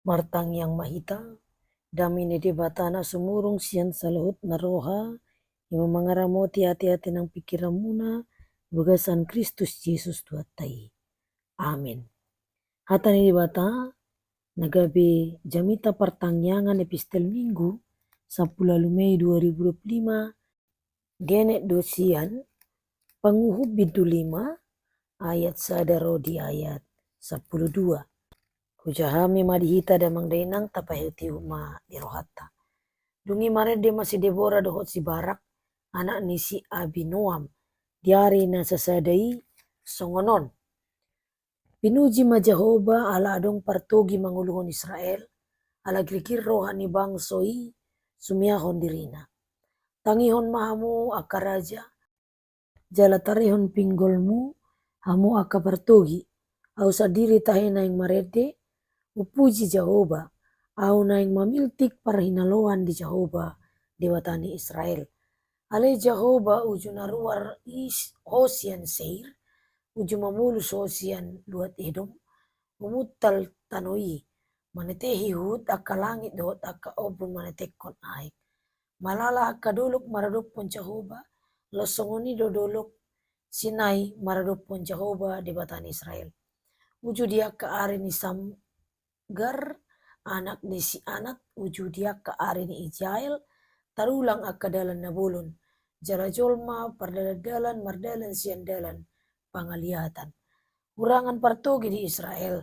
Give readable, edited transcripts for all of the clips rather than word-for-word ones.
Martang yang mahita, damini di batana sumurung sian salahut naroha, yang mangaramoti hati-hati nang pikiran muna, bagasan Kristus Yesus tuatai. Amin. Hatani di bata, nagabe jamita pertangyangan epistel minggu, 10 Mei 2025, genek dosian, panguhub bidu 5, ayat sadaro di ayat 12. Kujahami madihita damang dainang tapaheti huma dirohata. Dungi marede masih Debora dohot si Barak, anak ni si Abinoam, diari na sasadai songonon. Pinuji ma Jehoba ala adong partogi manguluhon Israel, ala kirikir rohani bangsoi sumiahon dirina. Tangihon mahamu akaraja, jala tarihon pinggolmu, hamu akapartogi, au sadiri tahena yang marede, upuji Jehoba, au naing mamiltik parhinaloan di Jehoba dewatani Israel. Ale Jehoba uju naruar hosian seir, uju mamulus hosian luat Edom, umutal tanoi, manetehi hut akka langit dohot akka obun manetekon aik. Malala akka dolok maradopon Jehoba, losongoni dodolok Sinai maradopon Jehoba debatani Israel. Uju dia ka are ni Samgar, anak ni si anak, uju dia ka are ni Ijael, tarulang akka dalan nabolon, jala jolma pardadalan mardalan sian dalan pangaliatan. Urangan partogi di Israel,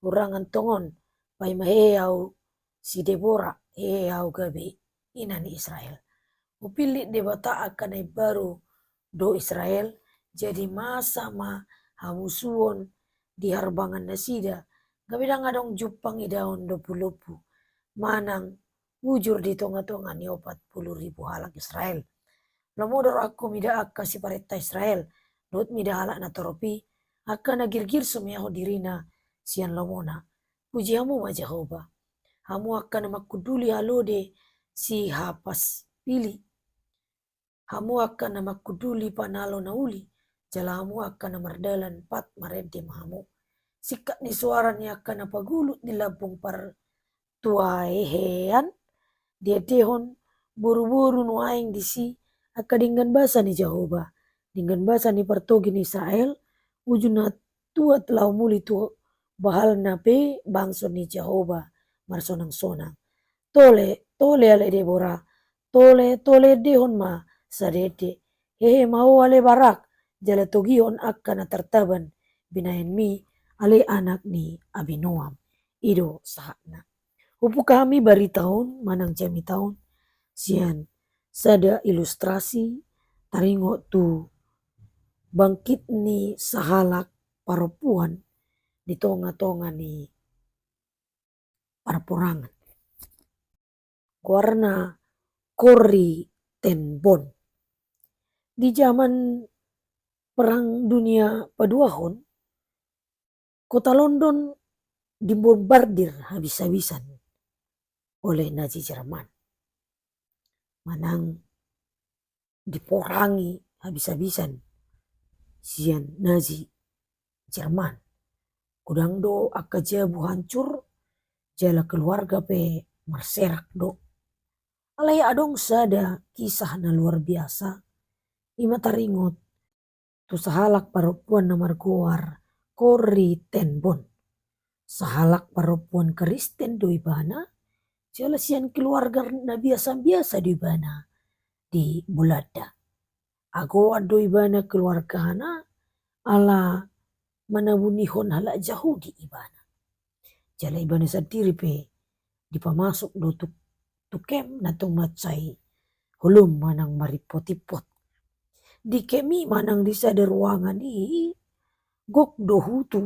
urangan tongon, pai maheyau si Debora, heyau gabe ina ni Israel. Upilit debata akan baru do Israel, jadi masa ma hamusuon di harbangan nasida, gabidang adong jupang idaon 20 manang wujur di tonga-tonga ni 40.000 halak Israel. Lomodor aku mida akka si paretta Israel, dot mida halak na toropi, akka nagirgir sumiaho dirina sian lomona. Puji hamu ma Jehoba, hamu akka na makuduli halode si hapas pilih. Hamu akka na makuduli panalo na uli, jala hamu akka na mardalan pat marede mahamu. Sikat ni suara ni akka na pagulut di labung par tuahean, dia dehon buru-buru nuaing di si akka dinggan basa ni Jehoba, dinggan basa ni partogi ni Israel, ujuna tuat lau muli tu bahal na pe bangso ni Jehoba marsonang-sonang. Tole ale Debora, tole dehon ma sadete, hehe mau ale Barak, jala togion akka na tertaban binayan mi ale anak ni Abinoam, ido sahakna. Upu kami bari tahun, manang jami tahun, sian sada ilustrasi taringo tu bangkit ni sahalak parapuan di tonga-tonga ni paraporangan. Warna Kori Tenbon. Di zaman Perang Dunia Paduahon, kota London dibombardir habis-habisan oleh Nazi Jerman. Manang diporangi habis-habisan sian Nazi Jerman. Kudang do akka jabu hancur, jala keluarga pe marserak do. Alai adong sada kisah na luar biasa, ima taringot tu sahalak parapuan na margoar Kori Tenbon. Sahalak parapuan Kristen do ibana, jala sian keluarga na biasa-biasa do ibana di Bulada. Ago ado ibana keluarga na ala manabunihon hala Yahudi ibana. Jala ibana sendiri pe dipamasuk do tu kem na tong macai hulum manang maripot-ipot. Di kemi manang di sada ruangan i gok do hutu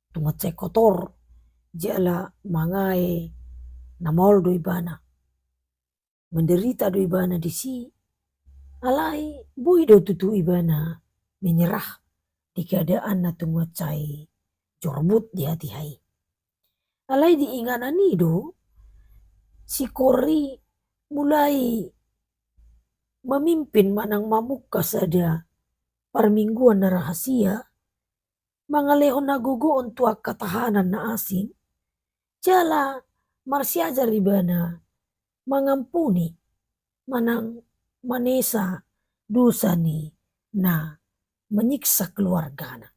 tu macai kotor, jala mangai namol do ibana. Menderita do ibana di si, alai bui do tutu ibana menyerah di keadaan na tu macai jorbut di hati hai. Alai diinganan do si Kori mulai memimpin manang mamuka sada parmingguan na rahasia, mangalehon nagugo untuk katahanan na asing, Jala marsiajar di bana mangampuni manang manesa dosa ni na menyiksa keluarga na.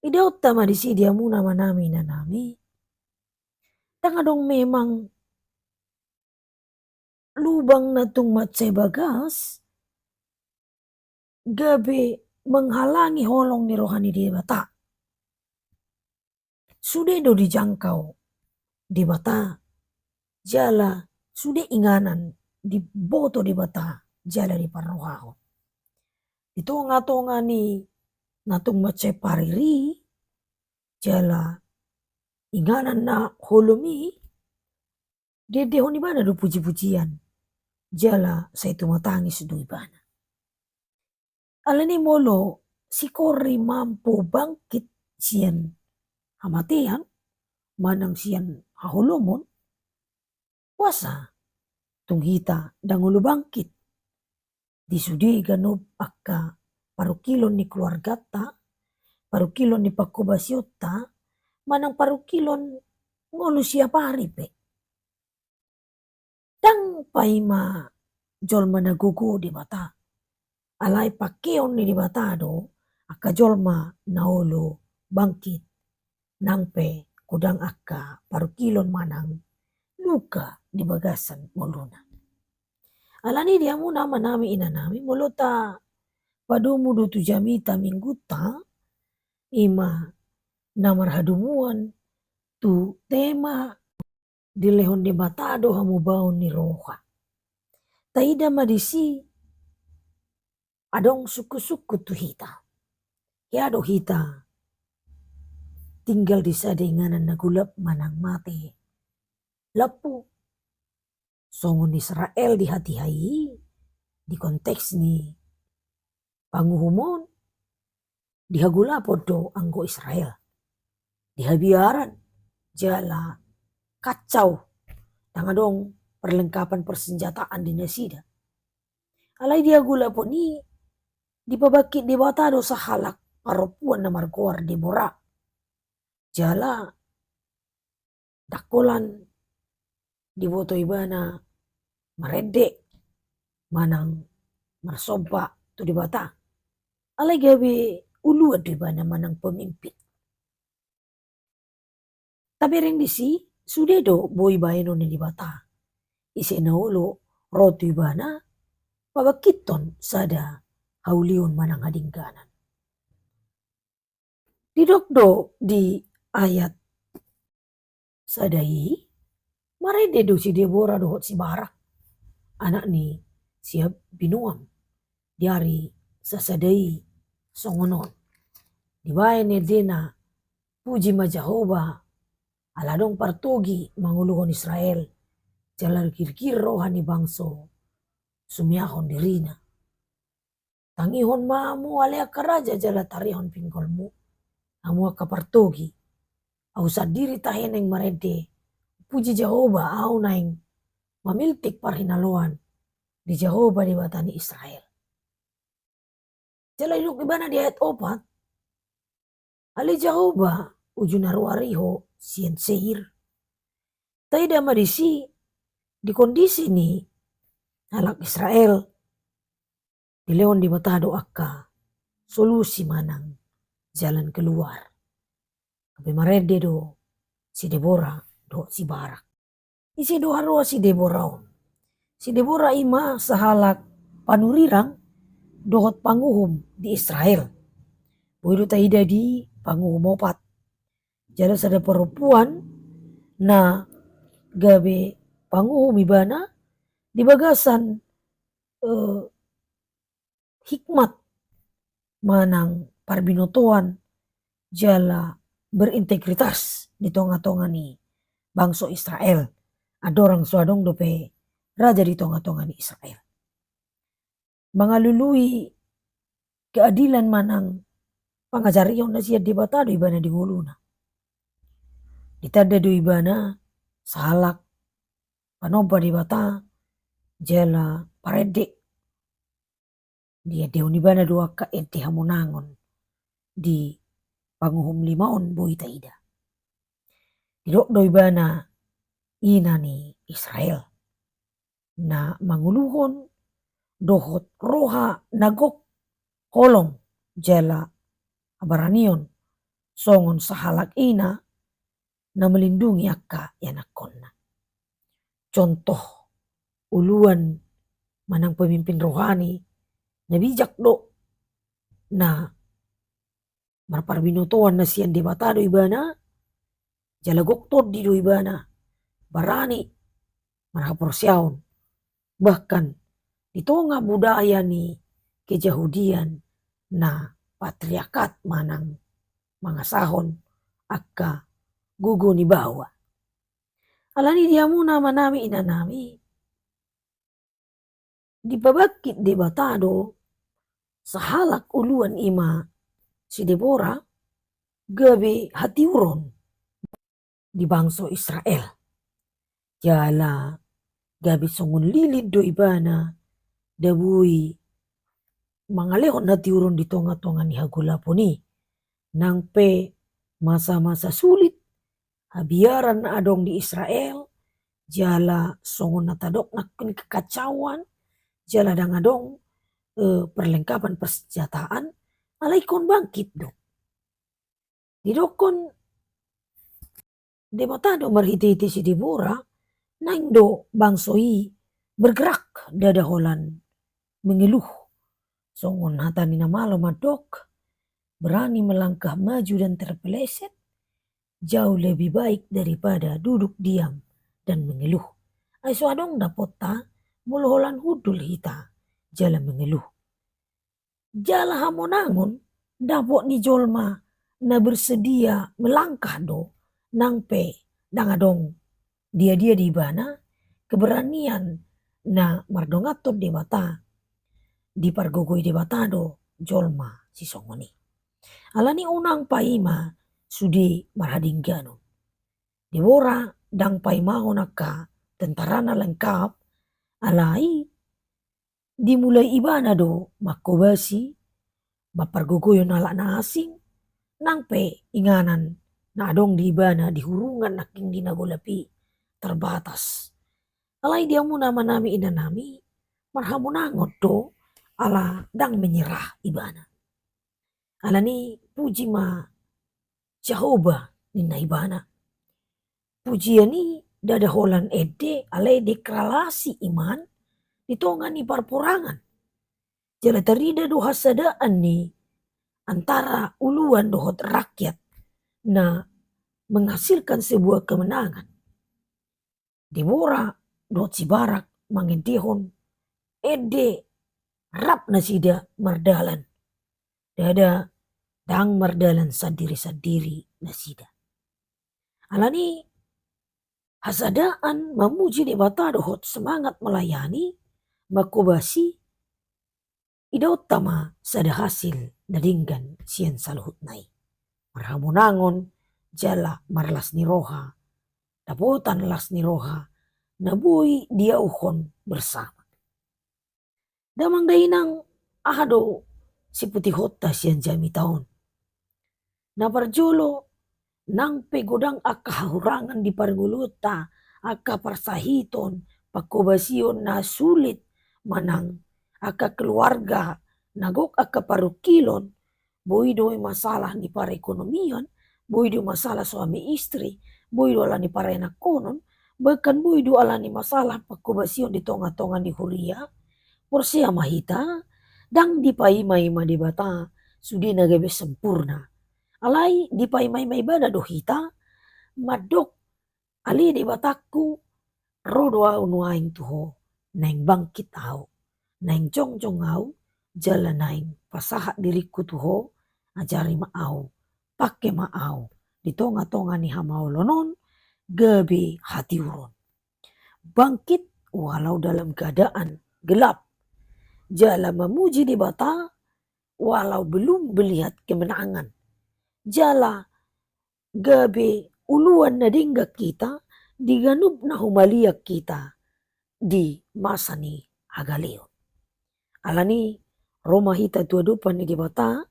Ida utama di si dia muna manami na nami. Tanga dong memang lubang na tung matsay bagas gabi menghalangi holong ni rohani di bata. Sudah do dijangkau di bata. Jala sudah inganan di boto di bata jala di parrohao. Itu ngatonga ni natung mace pariri jala inganan na holomi dedehon ibana do puji-pujian jala sa itu matangis do ibana. Alani molo si kori mampu bangkit sian hamatian manang sian hahulomon wasa tunghita dangulu bangkit disudi ganub akka parukilon ni keluargata parukilon ni pakobasiota manang parukilon ngolu siapa haripe dang paima jolma nagugu di bata alai pakeon ni di bata do akka jolma naolo bangkit nangpe kudang akka parukilon manang luka di bagasan moluna. Alani dia muna manami inanami molota padumu do tu jamita mingguta ima namar hadumuan tu tema dilehon de batado hamu baon ni roha. Taida madisi adong suku-suku tu hita. Ya do hita tinggal di sadenganan nagulap manang mate. Lapu songon Israel di hati hai di konteks ni panguhumon dihagula podo anggo Israel. Dihabiaran jala kacau tangadong perlengkapan persenjataan di nasida. Alai dia gula po ni dipabakit di batado sa halak parupuan na markuar di bora. Jala dakolan di boto ibana marede manang marsoba tu di bata. Alai gabi ulu di ibana manang pemimpin. Tapi ring disi sudah do boy bayano ni di bata. Isi naulo rotu ibana pabakiton sada haulion manang hadingganan. Didokdo di ayat sadai marede do si Deborah do si Barak anak ni siap binuam diari sasadai songonon dibae ni dena puji ma Jehovah aladong partogi manguluhon Israel jalar kirkir rohani bangso sumiahon dirina tangihon mamu alea karaja jala tarihon pinggolmu amu akapartogi au sadiri taheneng marede puji Jehovah au naing mamiltik parhinaloan di Jehovah di batani Israel. Jala iluk ibana di ayat 4 ali Jehovah ujunaruariho sien seir. Taida marisi di kondisi ni alak Israel di leon di batado akka solusi manang jalan keluar. Tapi marede do si Deborah do si Barak. Isi do harua si Deborah on. Si Deborah ima sahalak panurirang dohot panguhum di Israel. Boido taida di panguhum opat. Jala sada perempuan na gabe panguhum ibana di bagasan hikmat manang parbinotoan jala berintegritas di tonga-tonga ni bangso Israel. Adorang suadong dope raja di tonga-tonga ni Israel. Mangalului keadilan manang pangajarion na siya di batado ibana di nguluna. Ditada do ibana sahalak panoba di bata jala parede dia deon ibana dua ka ente hamonangon di panguhum limaon boy taida. Tidok doi bana ina ni Israel. Na manguluhon dohot roha nagok holong jala abaranion songon sahalak ina na melindungi akka yanakonna. Contoh uluan manang pemimpin rohani na bijak do na marparbinotoan na sian debatado ibana jala goktod di do ibana barani marhaporsiaon. Bahkan di tengah budaya ni kejahudian na patriarkat manang mangasahon akka gugu ni bawa. Alani dia muna manami inanami. Di babakit debatado sahalak uluan ima si Debora gabe hati uron di bangsa Israel. Jala gabe songon lilid do ibana dabui mangalehon hati uron di tonga-tonga ni hagulaponi. Nang pe masa-masa sulit habiaran na adong di Israel jala songon natadok na kekacauan jala dang adong perlengkapan persenjataan alai kon bangkit do. Didokon debatado marhiti-hiti si Debora nang do bangsoi bergerak dadaholan mengeluh. Songon hata ni namalo madok berani melangkah maju dan terpeleset jauh lebih baik daripada duduk diam dan mengeluh. Aiso adong dapota muluholan hudul hita jala mengeluh. Jala hamonangon dapot ni jolma na bersedia melangkah do nang pe dang adong dia di bana keberanian na mardongaton debata di pargogoi debatado jolma si songoni. Alani unang paima sudi marhadinggano. Debora dang paimahon naka tentarana lengkap alai dimulai ibana do makobasi mapargogoyon ala na asing nang pe inganan na adong di ibana di hurungan naking dinagolapi terbatas. Alai dia muna manami inanami marhamunangot do ala dang menyerah ibana. Alani puji ma Jehovah nina ibana. Pujian ni dadaholan ede alai deklarasi iman ditongan ni parporangan. Jala tarida do hasadaan ni antara uluan dohot rakyat na menghasilkan sebuah kemenangan. Debora dohot si Barak mangentihon ede rap nasida mardalan. Dada dang mardalan sadiri-sadiri nasida. Alani hasadaan memuji debata dohot semangat melayani makobasi ida utama sada hasil nadinggan sian saluhut nai. Marhamunangon jala marlas ni roha dapotan las ni roha nabui dia uhon bersama. Damang dainang ahado si putih hota sian jami taon. Naparjolo nang pegodang akka hahurangan di parguluta akka parsahiton pakobasion na sulit manang akka keluarga nagok akka parukilon boido masalah ni parekonomian boido masalah suami istri boido ala ni parenak konon bahkan boido ala ni masalah pakobasion di tonga-tonga di huria porsia mahita dang dipaima-ima debata sudi nagabe sempurna. Alai dipaima-ima ibada dohita madok ali debataku rodoa unuaing tuho naing bangkit au naing jong-jong au jala naing pasaha diriku tuho ajari ma au pake ma au di tonga-tonga ni hamau lonon gabe hati uron. Bangkit walau dalam keadaan gelap. Jala memuji debata walau belum melihat kemenangan. Jala gabe uluan na dingga kita diganub na humaliak kita di masa ni hagaleo. Alani Roma hita tuadupan ni debata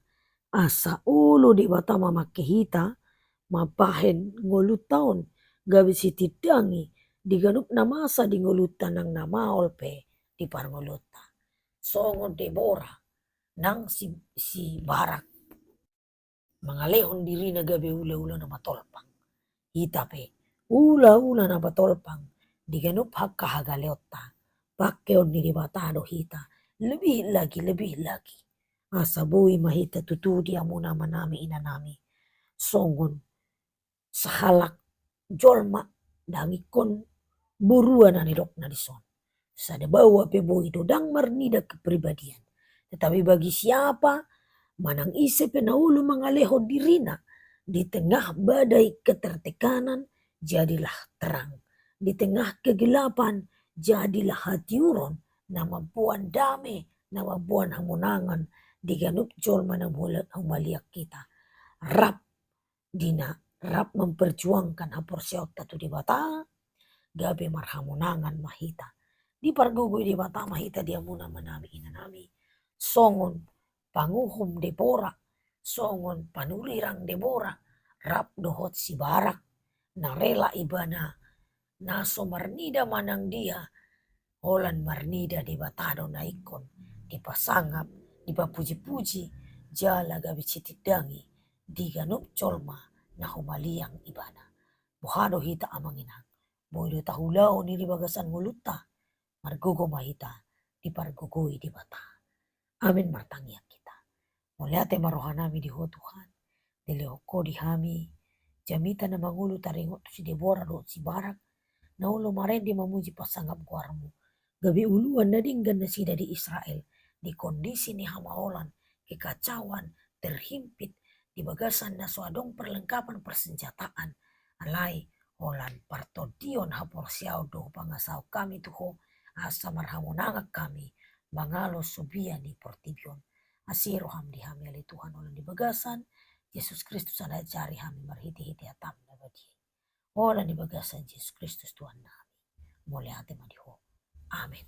asa ulo debata mamake hita mapahen ngolut taon gabi sitidangi diganup na masa di ngulutan ng namaol pe di parnguluta. Songon Debora nang si Barak mangalehon diri na gabi ula-ula na matolpang. Hita pe ula-ula na matolpang diganup hakahagaleota. Pakeon ni dibatado hita. Lebih lagi. Asa bui mahita tutudi amuna manami inanami. Songon sahalak jolma dangikon buruan na nidok na dison. Sada bawa pe bui dodang marnida kepribadian. Tetapi bagi siapa manang ise penaulu mangaleho dirina di tengah badai ketertekanan jadilah terang. Di tengah kegelapan jadilah hatiuron na mampuan dame na mampuan hamunangan diganup jol mana humaliak kita. Rap memperjuangkan hapor siok tatu di bata gabe marhamunangan mahita. Di pargugui di bata mahita dia muna manami inanami. Songon panguhum Debora, songon panulirang Debora, rap dohot si Barak, na rela ibana, naso marnida manang dia, holan marnida di batado na ikon, di pasangap, di papuji-puji, jala gabi citidangi, di ganup colma na humaliang ibana. Buhado hita amanginang, boydo tahulao ni bagasan nguluta, margugo mahita, di pargugui di bata. Amin martangiak kita. Muliate marohanami di ho Tuhan. Dilehoko di hami. Jamita na mangulu taringot si Debora do si Barak. Na ulo marendi mamuji pasangap guarmu. Gabi uluan na dinggan na sida di Israel. Di kondisi ni hamaolan. Kekacauan. Terhimpit. Di bagasan na suadong perlengkapan persenjataan. Alai holan partodion hapor siao do pangasau kami tuho. Asa marhamunangak kami. Mangalo subia ni portibion. Asiro ham di hami ali Tuhan oleh di bagasan. Yesus Kristus ada cari hami marhiti-hiti atam na badi. Oleh di bagasan Yesus Kristus Tuhan nami. Mulai hati madiho. Amin.